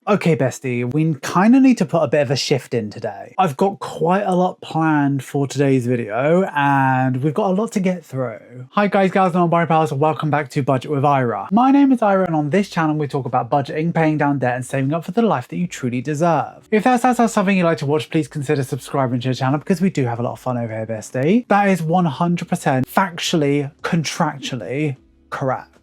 Okay, Bestie, we kind of need to put a bit of a shift in today. I've got quite a lot planned for today's video and we've got a lot to get through. Hi guys, gals, and non-binary pals, and welcome back to Budget with Ira. My name is Ira and on this channel we talk about budgeting, paying down debt and saving up for the life that you truly deserve. If that sounds like something you like to watch, please consider subscribing to the channel because we do have a lot of fun over here, Bestie. That is 100% factually, contractually correct.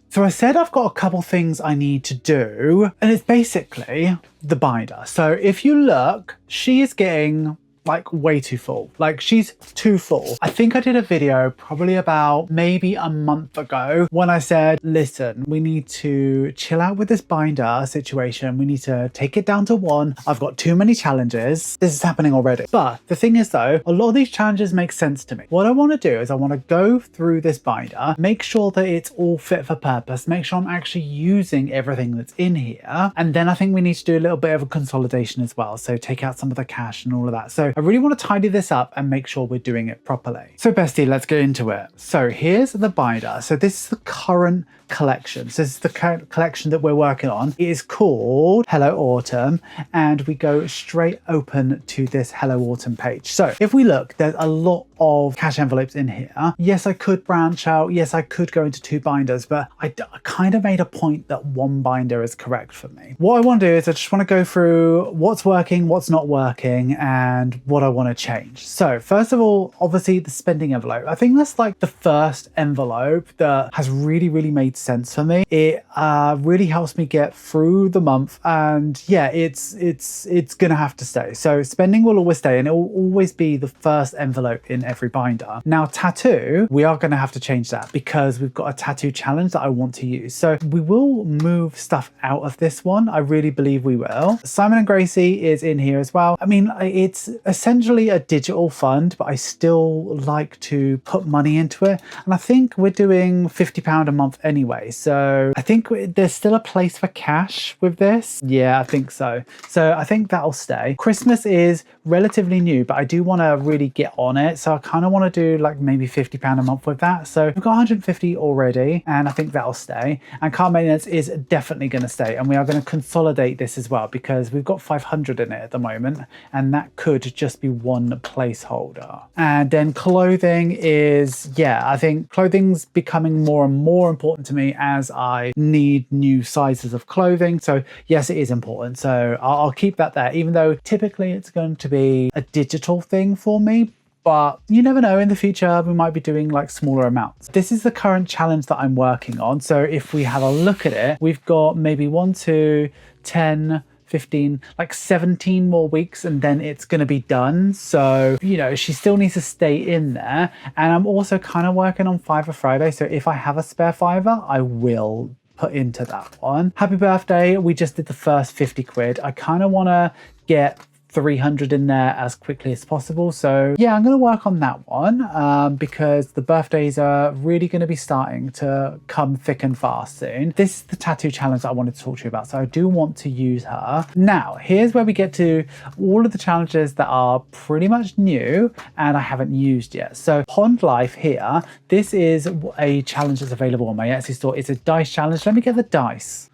So I said I've got a couple things I need to do, and it's basically the binder. So if you look, she is getting like way too full. Like she's too full. I think I did a video probably about maybe a month ago when I said, listen, we need to chill out with this binder situation. We need to take it down to one. I've got too many challenges. This is happening already. But the thing is though, a lot of these challenges make sense to me. What I want to do is I want to go through this binder, make sure that it's all fit for purpose, make sure I'm actually using everything that's in here. And then I think we need to do a little bit of a consolidation as well. So take out some of the cash and all of that. So I really want to tidy this up and make sure we're doing it properly. So Bestie, let's get into it. So here's the binder. So this is the current collection. So this is the current collection that we're working on. It is called Hello Autumn, and we go straight open to this Hello Autumn page. So if we look, there's a lot of cash envelopes in here. Yes, I could branch out. Yes, I could go into two binders, but I kind of made a point that one binder is correct for me. What I want to do is I just want to go through what's working, what's not working, and what I want to change. So first of all, obviously the spending envelope. I think that's like the first envelope that has really made sense for me. It really helps me get through the month, and yeah, it's gonna have to stay. So spending will always stay, and it will always be the first envelope in every binder. Now tattoo, we are gonna have to change that because we've got a tattoo challenge that I want to use. So we will move stuff out of this one. I really believe we will. Simon and Gracie is in here as well. I mean, it's essentially a digital fund, but I still like to put money into it. And I think we're doing £50 a month anyway. So I think there's still a place for cash with this. Yeah, I think so. So I think that'll stay. Christmas is relatively new, but I do want to really get on it. So I kind of want to do like maybe £50 a month with that. So we've got 150 already, and I think that'll stay. And car maintenance is definitely going to stay. And we are going to consolidate this as well because we've got 500 in it at the moment, and that could just be one placeholder. And then clothing is, yeah, I think clothing's becoming more and more important to me as I need new sizes of clothing. So yes, it is important. So I'll keep that there, even though typically it's going to be a digital thing for me. But you never know, in the future we might be doing like smaller amounts. This is the current challenge that I'm working on. So if we have a look at it, we've got maybe 1, 2, 10, 15, like 17 more weeks, and then it's going to be done. So, you know, she still needs to stay in there. And I'm also kind of working on Fiver Friday. So if I have a spare fiver, I will put into that one. Happy birthday. We just did the first 50 quid. I kind of want to get 300 in there as quickly as possible. So yeah, I'm going to work on that one because the birthdays are really going to be starting to come thick and fast soon. This is the tattoo challenge that I wanted to talk to you about. So I do want to use her. Now, here's where we get to all of the challenges that are pretty much new and I haven't used yet. So Pond Life here, this is a challenge that's available on my Etsy store. It's a dice challenge. Let me get the dice.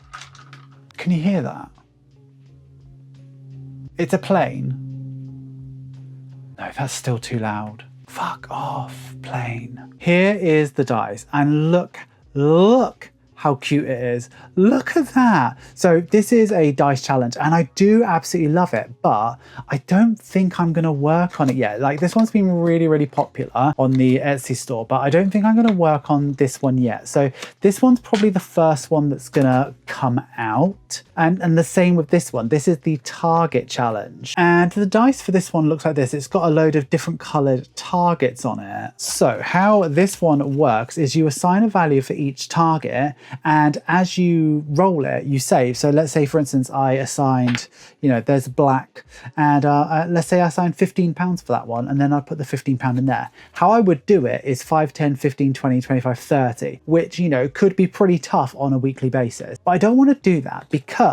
Can you hear that? It's a plane. No, that's still too loud. Fuck off, plane. Here is the dice, and look how cute it is. Look at that. So this is a dice challenge and I do absolutely love it, but I don't think I'm gonna work on it yet. Like this one's been really popular on the Etsy store, but I don't think I'm gonna work on this one yet. So this one's probably the first one that's gonna come out. And the same with this one. This is the target challenge. And the dice for this one looks like this. It's got a load of different colored targets on it. So how this one works is you assign a value for each target, and as you roll it, you save. So let's say, for instance, I assigned, you know, there's black, and let's say I assigned £15 for that one, and then I put the £15 in there. How I would do it is 5, 10, 15, 20, 25, 30, which, you know, could be pretty tough on a weekly basis. But I don't want to do that because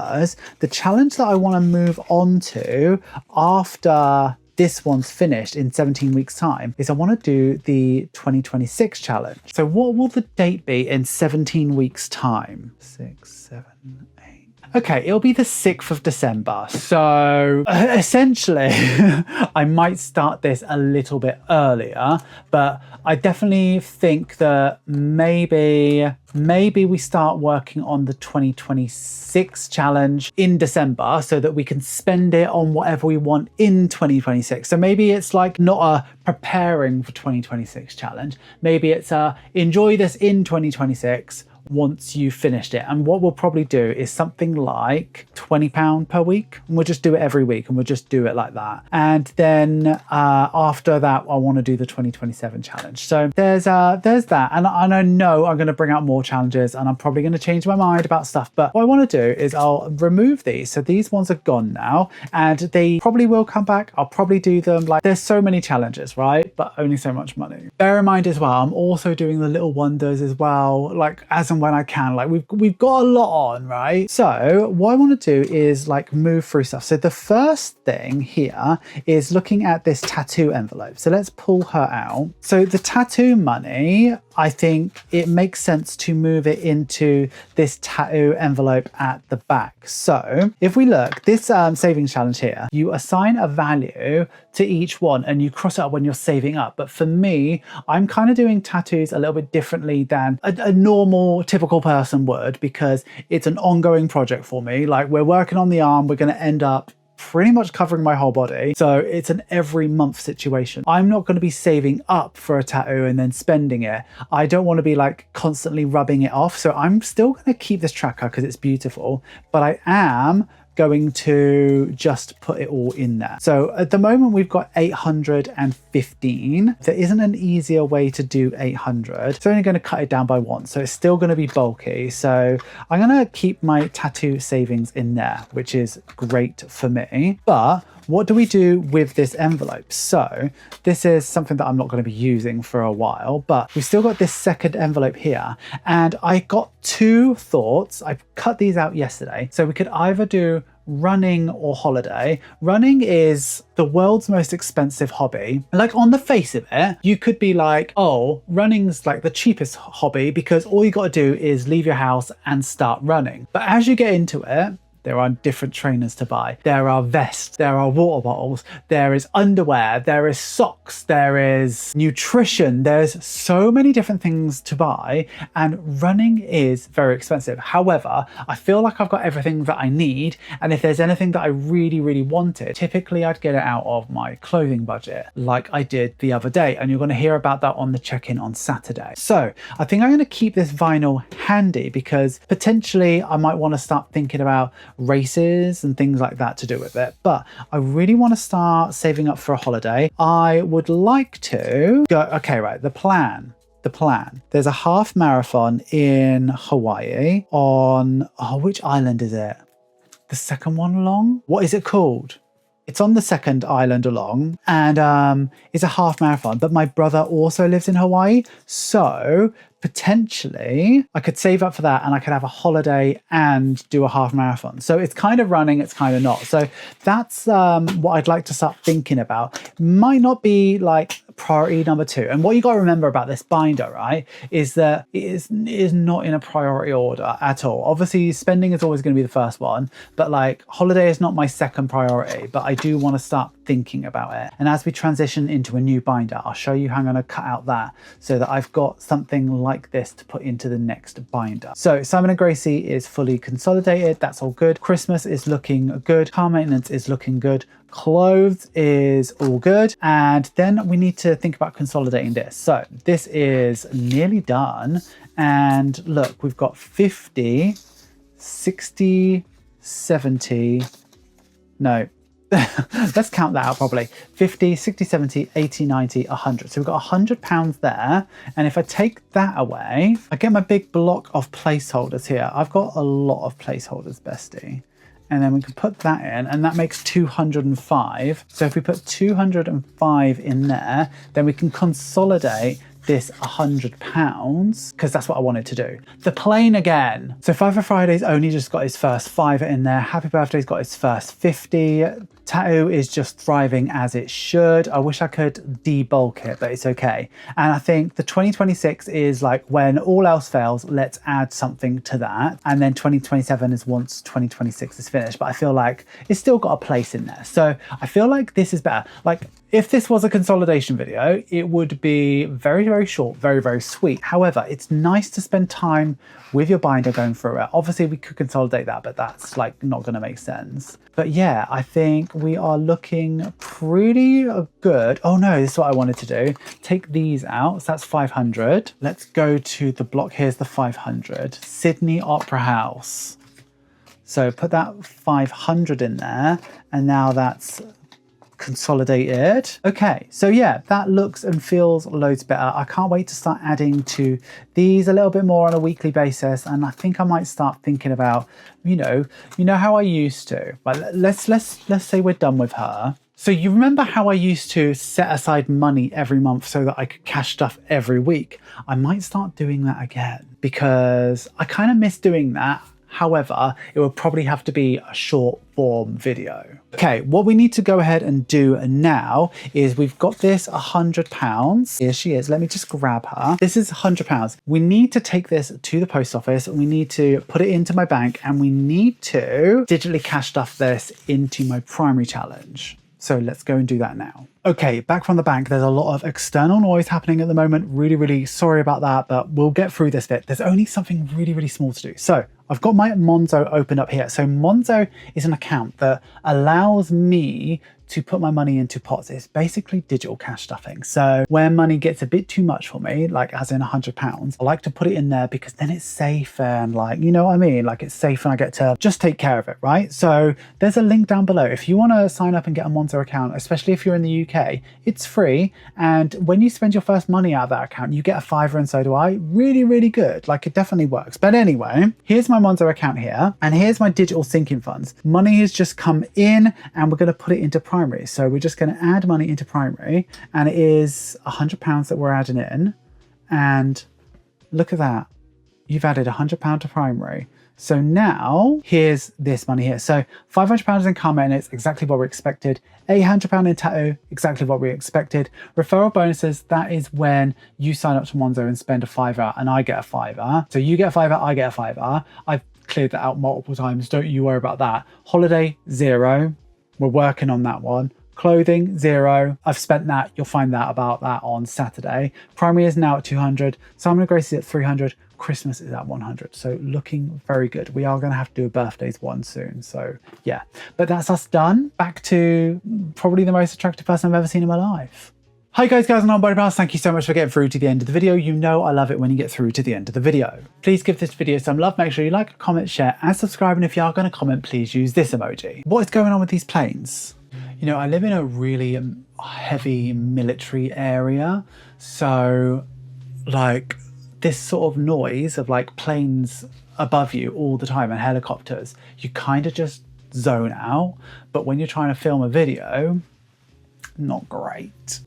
the challenge that I want to move on to after this one's finished in 17 weeks time is I want to do the 2026 challenge. So what will the date be in 17 weeks time? 6, 7, 8. Okay, it'll be the 6th of December. So essentially, I might start this a little bit earlier, but I definitely think that maybe we start working on the 2026 challenge in December so that we can spend it on whatever we want in 2026. So maybe it's like not a preparing for 2026 challenge. Maybe it's a enjoy this in 2026 once you've finished it. And what we'll probably do is something like £20 per week. And we'll just do it every week and we'll just do it like that. And then after that, I want to do the 2027 challenge. So there's that. And I know I'm going to bring out more challenges and I'm probably going to change my mind about stuff. But what I want to do is I'll remove these. So these ones are gone now and they probably will come back. I'll probably do them. Like there's so many challenges, right? But only so much money. Bear in mind as well, I'm also doing the little wonders as well, like as and when I can. Like we've got a lot on, right? So what I want to do is like move through stuff. So the first thing here is looking at this tattoo envelope. So let's pull her out. So the tattoo money, I think it makes sense to move it into this tattoo envelope at the back. So if we look, this savings challenge here, you assign a value to each one and you cross it up when you're saving up. But for me, I'm kind of doing tattoos a little bit differently than a normal typical person would, because it's an ongoing project for me. Like we're working on the arm, we're going to end up pretty much covering my whole body. So it's an every month situation. I'm not going to be saving up for a tattoo and then spending it. I don't want to be like constantly rubbing it off. So I'm still going to keep this tracker because it's beautiful, but I am going to just put it all in there. So at the moment we've got 815. There isn't an easier way to do 800. It's only going to cut it down by 1. So it's still going to be bulky. So I'm going to keep my tattoo savings in there, which is great for me. But what do we do with this envelope? So this is something that I'm not going to be using for a while, but we've still got this second envelope here. And I got 2 thoughts. I cut these out yesterday. So we could either do running or holiday. Running is the world's most expensive hobby. Like on the face of it, you could be like, oh, running's like the cheapest hobby because all you got to do is leave your house and start running. But as you get into it, there are different trainers to buy. There are vests, there are water bottles, there is underwear, there is socks, there is nutrition. There's so many different things to buy and running is very expensive. However, I feel like I've got everything that I need. And if there's anything that I really, really wanted, typically I'd get it out of my clothing budget like I did the other day. And you're going to hear about that on the check-in on Saturday. So I think I'm going to keep this vinyl handy because potentially I might want to start thinking about races and things like that to do with it, but I really want to start saving up for a holiday. I would like to go, okay, right, the plan. There's a half marathon in Hawaii on, oh, which island is it? The second one along? What is it called? It's on the second island along and it's a half marathon, but my brother also lives in Hawaii. So potentially I could save up for that and I could have a holiday and do a half marathon. So it's kind of running, it's kind of not. So that's what I'd like to start thinking about. Might not be like priority number 2. And what you got to remember about this binder, right, is that it is not in a priority order at all. Obviously, spending is always going to be the first one, but like holiday is not my second priority, but I do want to start thinking about it. And as we transition into a new binder, I'll show you how I'm going to cut out that so that I've got something like this to put into the next binder. So Simon & Gracie is fully consolidated. That's all good. Christmas is looking good. Car maintenance is looking good. Clothes is all good. And then we need to think about consolidating this. So this is nearly done. And look, we've got 50, 60, 70, no, let's count that out properly. 50, 60, 70, 80, 90, 100. So we've got £100 there. And if I take that away, I get my big block of placeholders here. I've got a lot of placeholders, Bestie. And then we can put that in and that makes 205. So if we put 205 in there, then we can consolidate this £100 because that's what I wanted to do. The plane again. So Fiver Friday's only just got his first fiver in there. Happy Birthday's got his first 50. Tattoo is just thriving as it should. I wish I could debulk it, but it's okay. And I think the 2026 is like when all else fails, let's add something to that. And then 2027 is once 2026 is finished. But I feel like it's still got a place in there. So I feel like this is better. Like if this was a consolidation video, it would be very, very short, very, very sweet. However, it's nice to spend time with your binder going through it. Obviously we could consolidate that, but that's like not going to make sense. But yeah, I think we are looking pretty good. Oh no, this is what I wanted to do. Take these out, so that's 500. Let's go to the block. Here's the 500. Sydney Opera House. So put that 500 in there, and now that's consolidated. Okay, so yeah, that looks and feels loads better. I can't wait to start adding to these a little bit more on a weekly basis, and I think I might start thinking about, you know how I used to. But let's say we're done with her. So you remember how I used to set aside money every month so that I could cash stuff every week? I might start doing that again because I kind of miss doing that. However, it will probably have to be a short form video. Okay, what we need to go ahead and do now is we've got this £100. Here she is. Let me just grab her. This is £100. We need to take this to the post office. We need to put it into my bank and we need to digitally cash stuff this into my primary challenge. So let's go and do that now. Okay, back from the bank. There's a lot of external noise happening at the moment. Really, really sorry about that, but we'll get through this bit. There's only something really, really small to do. So I've got my Monzo open up here. So Monzo is an account that allows me to put my money into pots. It's basically digital cash stuffing. So when money gets a bit too much for me, like as in £100, I like to put it in there because then it's safe and like, you know what I mean? Like it's safe and I get to just take care of it, right? So there's a link down below. If you want to sign up and get a Monzo account, especially if you're in the UK, it's free. And when you spend your first money out of that account, you get a fiver and so do I. Really, really good. Like it definitely works. But anyway, here's my Monzo account here and here's my digital sinking funds. Money has just come in and we're going to put it into primary. So we're just going to add money into primary and it is £100 that we're adding in. And look at that. You've added £100 to primary. So now here's this money here. So £500 in karma and it's exactly what we expected. £800 in tattoo, exactly what we expected. Referral bonuses, that is when you sign up to Monzo and spend a fiver and I get a fiver. So you get a fiver, I get a fiver. I've cleared that out multiple times. Don't you worry about that. Holiday, 0. We're working on that one. Clothing, 0. I've spent that. You'll find out about that on Saturday. Primary is now at 200. Simon and Grace is at 300. Christmas is at 100. So looking very good. We are going to have to do a birthdays one soon. So yeah, but that's us done. Back to probably the most attractive person I've ever seen in my life. Hi guys, gals and non-body pals, thank you so much for getting through to the end of the video. You know I love it when you get through to the end of the video. Please give this video some love, make sure you like, comment, share and subscribe, and if you are going to comment, please use this emoji. What is going on with these planes? You know, I live in a really heavy military area, so like this sort of noise of like planes above you all the time and helicopters, you kind of just zone out, but when you're trying to film a video, not great.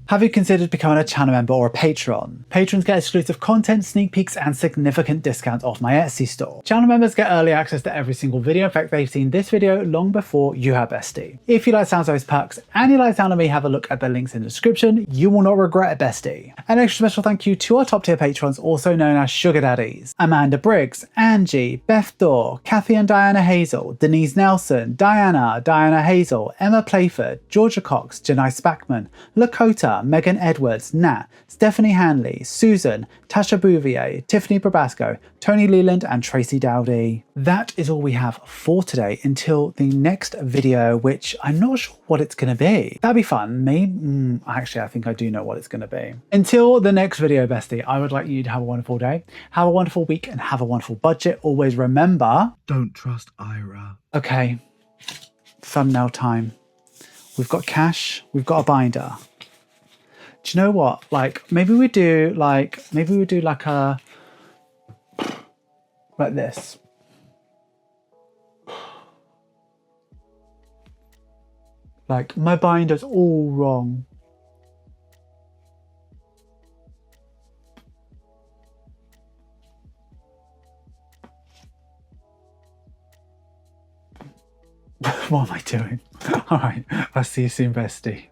Have you considered becoming a channel member or a patron? Patrons get exclusive content, sneak peeks, and significant discounts off my Etsy store. Channel members get early access to every single video. In fact, they've seen this video long before you have Bestie. If you like the sounds of those perks and you like the sound of me, have a look at the links in the description. You will not regret it, Bestie. An extra special thank you to our top tier patrons, also known as Sugar Daddies. Amanda Briggs, Angie, Beth Dorr, Kathy and Diana Hazel, Denise Nelson, Diana Hazel, Emma Playford, Georgia Cox, Janice Spackman, Lakota, Megan Edwards, Nat, Stephanie Hanley, Susan, Tasha Bouvier, Tiffany Probasco, Tony Leland and Tracy Dowdy. That is all we have for today until the next video, which I'm not sure what it's going to be. That'd be fun. Maybe, actually, I think I do know what it's going to be. Until the next video, Bestie, I would like you to have a wonderful day, have a wonderful week and have a wonderful budget. Always remember, don't trust Ira. Okay, thumbnail time. We've got cash, we've got a binder. Do you know what? Like maybe we do like a like this. Like my binder's all wrong. What am I doing? All right, I'll see you soon, bestie.